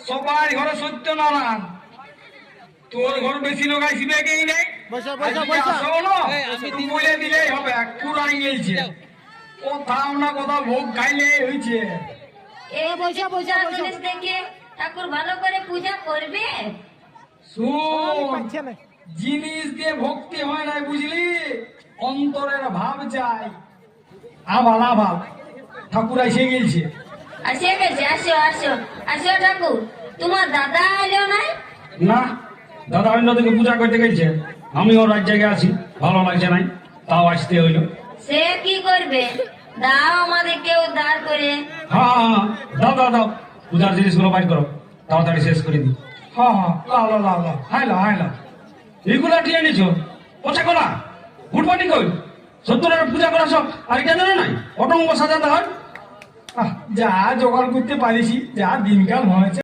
সবাই ঘরে সত্যনারায়ণ, তোর ঘর বেশি লোক আসবে কি নেই? বলে দিলেই হবে, পুরাই গেছে কোথাও না কোথাও ভোগ খাইলে হয়েছে। দেখে ঠাকুর ভালো করে পূজা করবে। শুন, জিনিস দিয়ে ভক্তি হয় না, বুঝলি? অন্তরের ভাব চাই। আভাল আভাল ঠাকুর এসে গেছে। আসে গেছে, আসো আসো আসো ঠাকুর। তোমার দাদা এলো নাই? না, দাদা অন্য দিকে পূজা করতে গেছে, আমি ওর রাজ্যে আছি, ভালো লাগছে নাই, তাও আসতে হইল। সে কি করবে, দাও আমাদেরকে উদ্ধার করে। হ্যাঁ হ্যাঁ, দাও দাও দাও, পূজার জিনিসগুলো বাইর করো, তাড়াতাড়ি শেষ করে দিই। হ্যাঁ হ্যাঁ, লাও লাও লাও লাও, হাই লাও হাই লাও। এইগুলা ঠিক নিছো, পচা কলা ফুটপাটি কই সত্যনারায়ণ পূজা করা সব আর কেন নাই অটঙ্গ সাজাতে হয়। যা জোগাড় করতে পারিছি, যা দিনকাল হয়েছে।